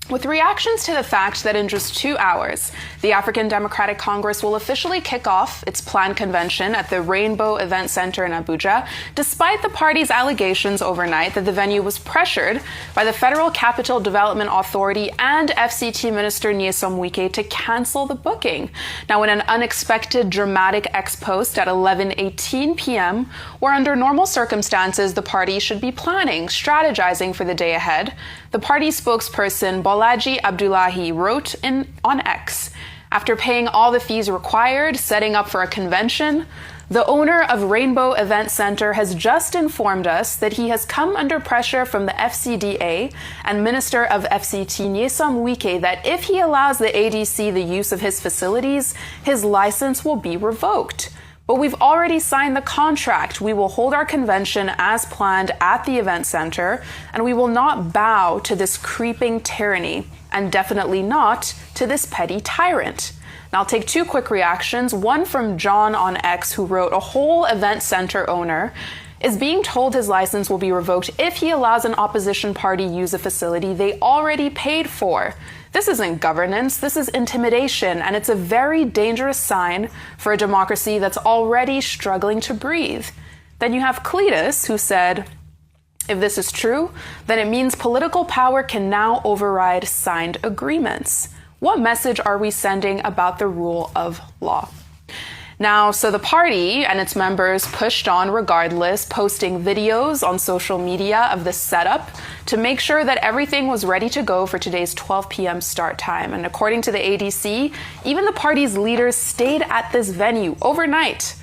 with reactions to the fact that in just 2 hours, the African Democratic Congress will officially kick off its planned convention at the Rainbow Event Center in Abuja, despite the party's allegations overnight that the venue was pressured by the Federal Capital Development Authority and FCT Minister Nyesom Wike to cancel the booking. Now, in an unexpected dramatic ex-post at 11:18 p.m., where under normal circumstances the party should be planning, strategizing for the day ahead, the party spokesperson Bolaji Abdullahi wrote on X, after paying all the fees required, setting up for a convention, the owner of Rainbow Event Center has just informed us that he has come under pressure from the FCDA and Minister of FCT Nyesom Wike that if he allows the ADC the use of his facilities, his license will be revoked. But we've already signed the contract. We will hold our convention as planned at the event center, and we will not bow to this creeping tyranny, and definitely not to this petty tyrant. Now, I'll take two quick reactions. One from John on X, who wrote, a whole event center owner is being told his license will be revoked if he allows an opposition party use a facility they already paid for. This isn't governance, this is intimidation, and it's a very dangerous sign for a democracy that's already struggling to breathe. Then you have Cletus, who said, if this is true, then it means political power can now override signed agreements. What message are we sending about the rule of law? Now, so the party and its members pushed on regardless, posting videos on social media of the setup to make sure that everything was ready to go for today's 12 p.m. start time. And according to the ADC, even the party's leaders stayed at this venue overnight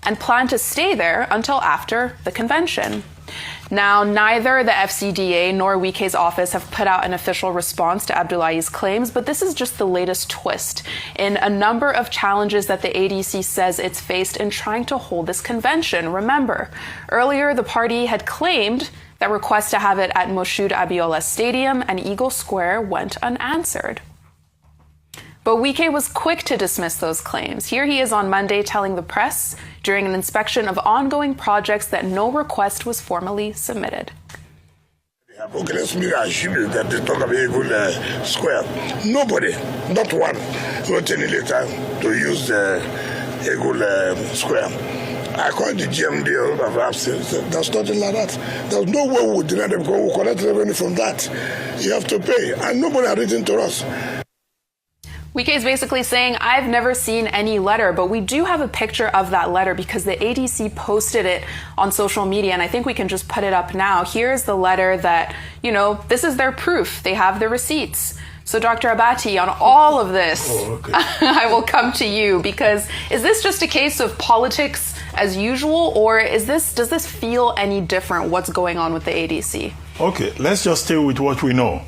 and plan to stay there until after the convention. Now, neither the FCDA nor Wike's office have put out an official response to Abdullahi's claims, but this is just the latest twist in a number of challenges that the ADC says it's faced in trying to hold this convention. Remember, earlier the party had claimed that requests to have it at Moshood Abiola Stadium and Eagle Square went unanswered. But Wike was quick to dismiss those claims. Here he is on Monday telling the press during an inspection of ongoing projects that no request was formally submitted. Okay, let's be assured that they talk about Eagle Square. Nobody, not one, wrote any letter to use the Eagle Square. I called the GMD of absence. There's nothing like that. There's no way we would deny them because we collect revenue from that. You have to pay, and nobody has written to us. Wike is basically saying, I've never seen any letter, but we do have a picture of that letter because the ADC posted it on social media, and I think we can just put it up now. Here's the letter that, this is their proof. They have the receipts. So Dr. Abati, on all of this, I will come to you because is this just a case of politics as usual, or does this feel any different, what's going on with the ADC? Okay, let's just stay with what we know.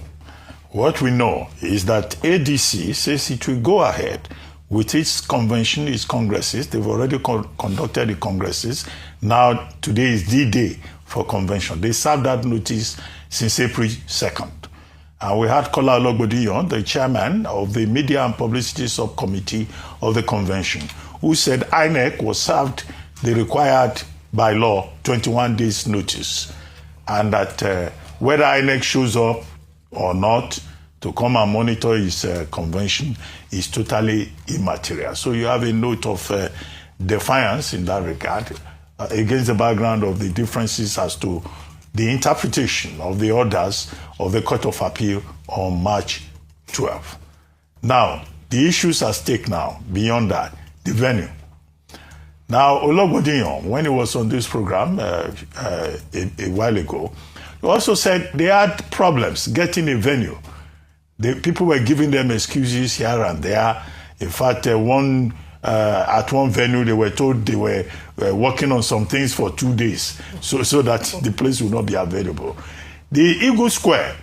What we know is that ADC says it will go ahead with its convention, its congresses. They've already conducted the congresses. Now, today is the day for convention. They served that notice since April 2nd. And we had Kola Ologbodiyan, the chairman of the Media and Publicity Subcommittee of the convention, who said INEC was served the required by law 21 days notice. And that whether INEC shows up or not to come and monitor his convention is totally immaterial. So you have a note of defiance in that regard against the background of the differences as to the interpretation of the orders of the Court of Appeal on March 12. Now, the issues at stake now, beyond that, the venue. Now, Ologbodiyan, when he was on this program a while ago, he also said they had problems getting a venue. The people were giving them excuses here and there. In fact, at one venue, they were told they were working on some things for 2 days so that the place would not be available. The Eagle Square,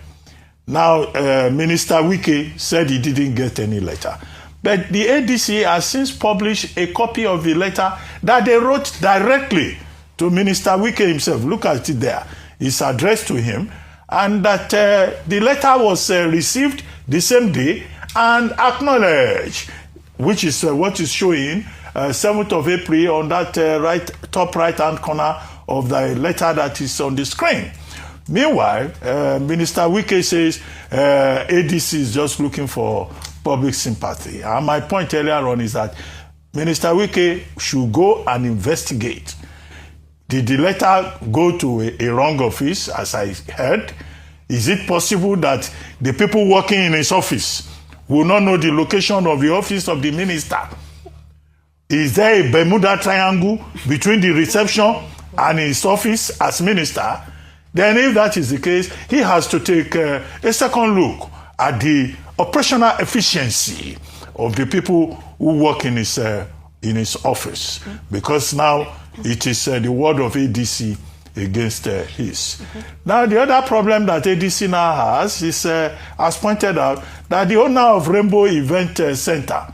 now Minister Wike said he didn't get any letter. But the ADC has since published a copy of the letter that they wrote directly to Minister Wike himself. Look at it there. It's addressed to him, and that the letter was received the same day and acknowledged, which is what is showing 7th of April on that top right-hand corner of the letter that is on the screen. Meanwhile, Minister Wike says ADC is just looking for public sympathy. And my point earlier on is that Minister Wike should go and investigate. Did the letter go to a wrong office, as I heard? Is it possible that the people working in his office will not know the location of the office of the minister? Is there a Bermuda Triangle between the reception and his office as minister? Then if that is the case, he has to take a second look at the operational efficiency of the people who work in his office. Because now it is the word of ADC against his. Now, the other problem that ADC now has is, as pointed out, that the owner of Rainbow Event Center,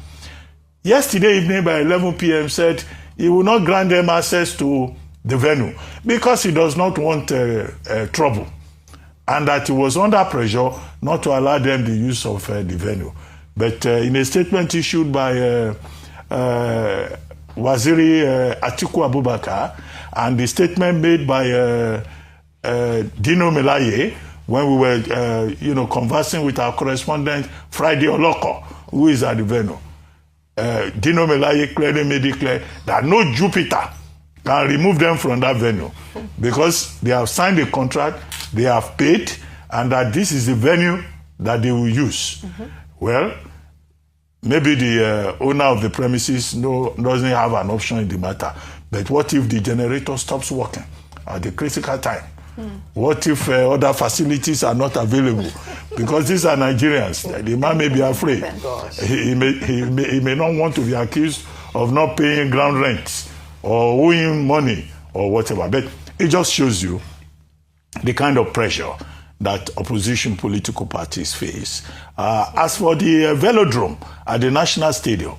yesterday evening by 11 p.m. said he will not grant them access to the venue because he does not want trouble, and that he was under pressure not to allow them the use of the venue. But in a statement issued by Waziri Atiku Abubakar, and the statement made by Dino Melaye when we were conversing with our correspondent Friday Oloko, who is at the venue, Dino Melaye clearly made it clear that no Jupiter can remove them from that venue because they have signed a contract, they have paid, and that this is the venue that they will use. Well, maybe the owner of the premises doesn't have an option in the matter. But what if the generator stops working at the critical time? What if other facilities are not available? Because these are Nigerians. The man may be afraid. He may not want to be accused of not paying ground rent or owing money or whatever. But it just shows you the kind of pressure that opposition political parties face. As for the velodrome at the National Stadium,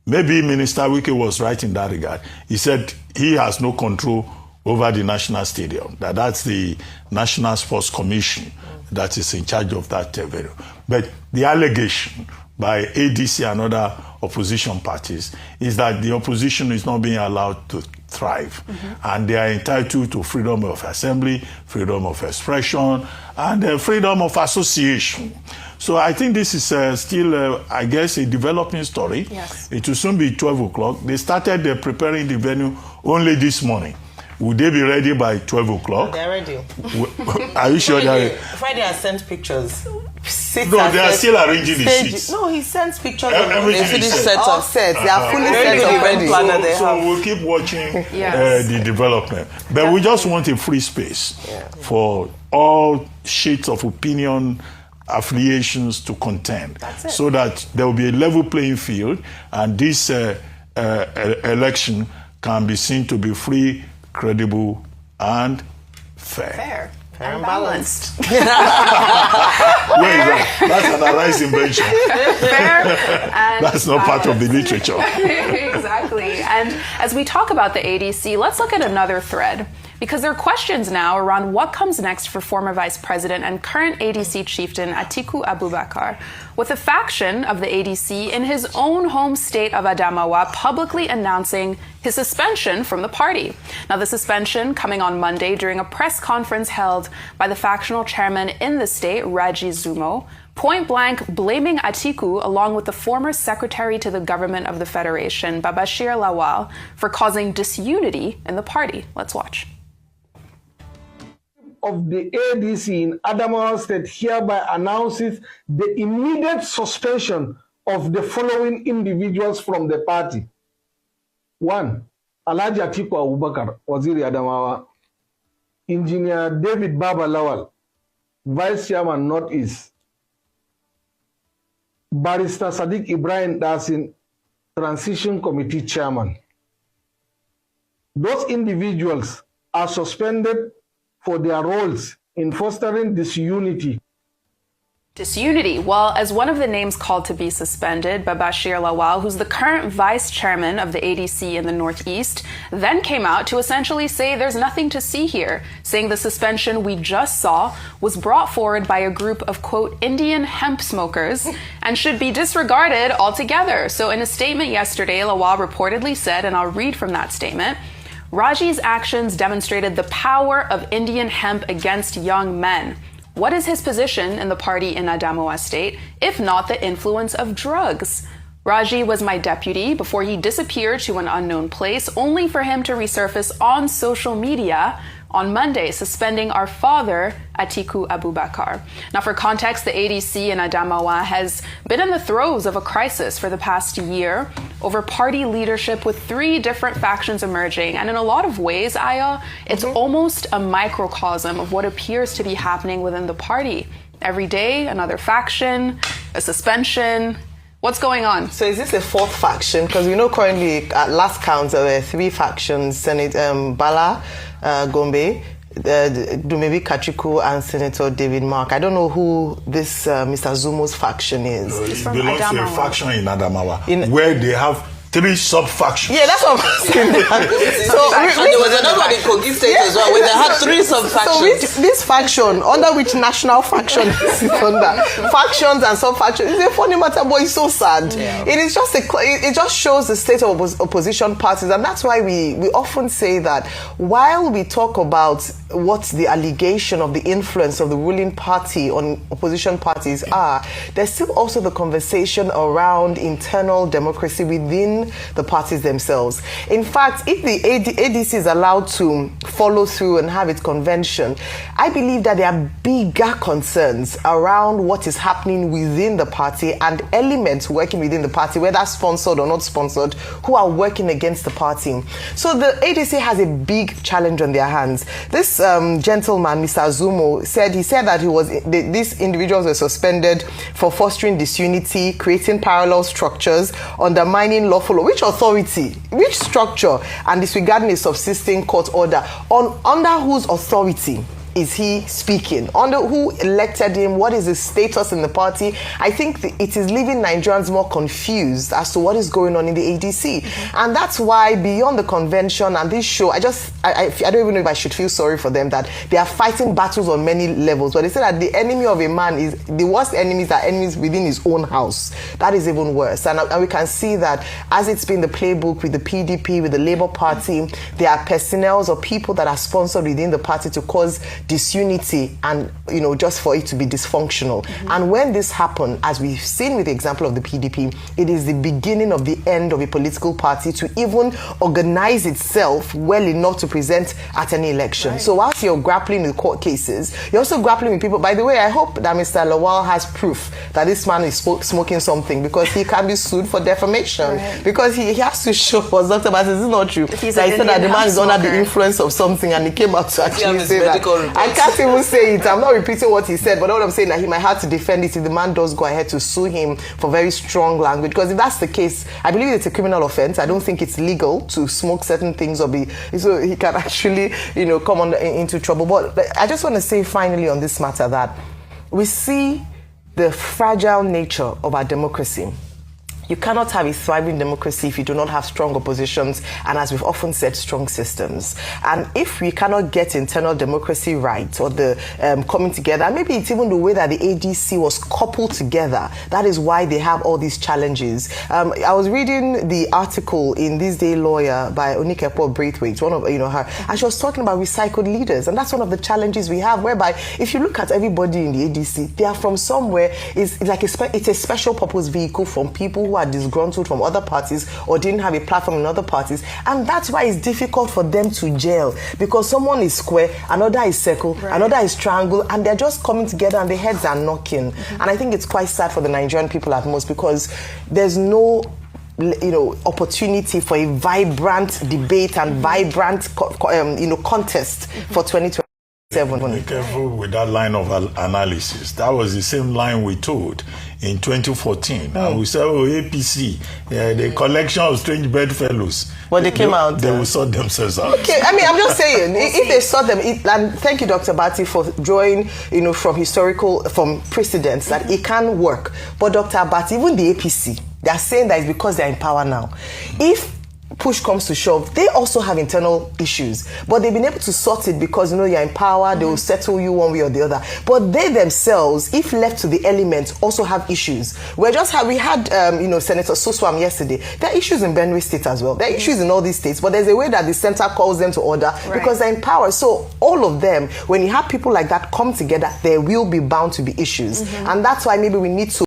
maybe Minister Wike was right in that regard. He said he has no control over the National Stadium, that's the National Sports Commission that is in charge of that venue. But the allegation by ADC and other opposition parties is that the opposition is not being allowed to thrive. And they are entitled to freedom of assembly, freedom of expression, and freedom of association. So I think this is still, I guess, a developing story. Yes. It will soon be 12 o'clock. They started preparing the venue only this morning. Would they be ready by 12 o'clock? They're ready. Are you sure they're ready? Friday has sent pictures. No, they are still arranging the seats. No, he sends pictures of Everything the finished is set set. up. Set. They are fully Very set good up ready. planner they So have. we'll keep watching Yes. the development. But we just want a free space for all shades of opinion, affiliations to contend, so that there will be a level playing field, and this election can be seen to be free, credible, and fair. Fair and balanced. Where is that? That's an Arise invention. Fair and That's not part of the literature. Exactly. And as we talk about the ADC, let's look at another thread. Because there are questions now around what comes next for former Vice President and current ADC chieftain Atiku Abubakar, with a faction of the ADC in his own home state of Adamawa publicly announcing his suspension from the party. Now, the suspension coming on Monday during a press conference held by the factional chairman in the state, Raji Zumo, point blank blaming Atiku along with the former secretary to the government of the Federation, Babashir Lawal, for causing disunity in the party. Let's watch. Of the ADC in Adamawa State hereby announces the immediate suspension of the following individuals from the party. 1. Alhaji Atiku Abubakar, Waziri Adamawa. Engineer David Baba Lawal, Vice Chairman Northeast. Barrister Sadiq Ibrahim Dasin, Transition Committee Chairman. Those individuals are suspended for their roles in fostering disunity. Disunity. Well, as one of the names called to be suspended, Babashir Lawal, who's the current vice chairman of the ADC in the Northeast, then came out to essentially say there's nothing to see here, saying the suspension we just saw was brought forward by a group of, quote, Indian hemp smokers and should be disregarded altogether. So in a statement yesterday, Lawal reportedly said, and I'll read from that statement, Raji's actions demonstrated the power of Indian hemp against young men. What is his position in the party in Adamawa State, if not the influence of drugs? Raji was my deputy before he disappeared to an unknown place, only for him to resurface on social media on Monday, suspending our father, Atiku Abubakar. Now, for context, the ADC in Adamawa has been in the throes of a crisis for the past year over party leadership, with 3 different factions emerging. And in a lot of ways, Aya, it's almost a microcosm of what appears to be happening within the party. Every day, another faction, a suspension. What's going on? So is this a 4th faction? Because we know currently, at last count, there were 3 factions: Bala, Gombe, Dumebi Kachiku, and Senator David Mark. I don't know who this Mr. Zumo's faction is. It belongs to a faction in Adamawa, where they have 3 sub-factions. Yeah, that's what I'm saying. And there was another one in Kogi State as well, where they had 3 sub-factions. So this faction, under which national faction is under, factions and sub-factions, it's a funny matter, but it's so sad. Yeah. It is just it just shows the state of opposition parties, and that's why we often say that while we talk about what the allegation of the influence of the ruling party on opposition parties are, there's still also the conversation around internal democracy within the parties themselves. In fact, if the ADC is allowed to follow through and have its convention, I believe that there are bigger concerns around what is happening within the party and elements working within the party, whether sponsored or not sponsored, who are working against the party. So the ADC has a big challenge on their hands. This gentleman, Mr. Zumo, said that these individuals were suspended for fostering disunity, creating parallel structures, undermining lawful. Which authority, which structure, and disregarding a subsisting court order? Under whose authority is he speaking? Under who elected him? What is his status in the party? I think it is leaving Nigerians more confused as to what is going on in the ADC. Mm-hmm. And that's why, beyond the convention and this show, I don't even know if I should feel sorry for them, that they are fighting battles on many levels. But they say that the enemy of a man is, the worst enemies are enemies within his own house. That is even worse. And we can see that as it's been the playbook with the PDP, with the Labour Party, there are personnel or people that are sponsored within the party to cause disunity and, just for it to be dysfunctional. Mm-hmm. And when this happens, as we've seen with the example of the PDP, it is the beginning of the end of a political party to even organize itself well enough to present at any election. Right. So whilst you're grappling with court cases, you're also grappling with people. By the way, I hope that Mr. Lawal has proof that this man is smoking something, because he can be sued for defamation. Right. Because he has to show us, Dr. Bass, this is not true. He said that the man is under the influence of something, and he came out to actually say that. I can't even say it. I'm not repeating what he said, but all I'm saying is that he might have to defend it if the man does go ahead to sue him for very strong language. Because if that's the case, I believe it's a criminal offense. I don't think it's legal to smoke certain things so he can actually, come into trouble. But I just want to say finally on this matter that we see the fragile nature of our democracy. You cannot have a thriving democracy if you do not have strong oppositions and, as we've often said, strong systems. And if we cannot get internal democracy right, or the coming together, maybe it's even the way that the ADC was coupled together. That is why they have all these challenges. I was reading the article in This Day Lawyer by Onikepo Braithwaite, one of her, and she was talking about recycled leaders, and that's one of the challenges we have. Whereby, if you look at everybody in the ADC, they are from somewhere. It's a special purpose vehicle from people who are disgruntled from other parties or didn't have a platform in other parties, and that's why it's difficult for them to gel, because someone is square, another is circle, right, another is triangle, and they're just coming together and the heads are knocking. Mm-hmm. And I think it's quite sad for the Nigerian people at most, because there's no opportunity for a vibrant debate and vibrant contest for 2020. Be careful with that line of analysis. That was the same line we told in 2014. And we said, APC, the collection of strange bedfellows. Well, they came out. They will sort themselves out. Okay, I mean, I'm just saying, if they sort them, and thank you, Dr. Bati, for drawing, from precedents that it can work. But Dr. Bati, even the APC, they are saying that it's because they're in power now. If push comes to shove, they also have internal issues, but they've been able to sort it because, you know, you're in power, they will settle you one way or the other. But they themselves, if left to the elements, also have issues. We had you know, Senator Suswam yesterday. There are issues in Benue State as well. There are issues in all these states, but there's a way that the center calls them to order because they're in power. So all of them, when you have people like that come together, there will be bound to be issues. And that's why maybe we need to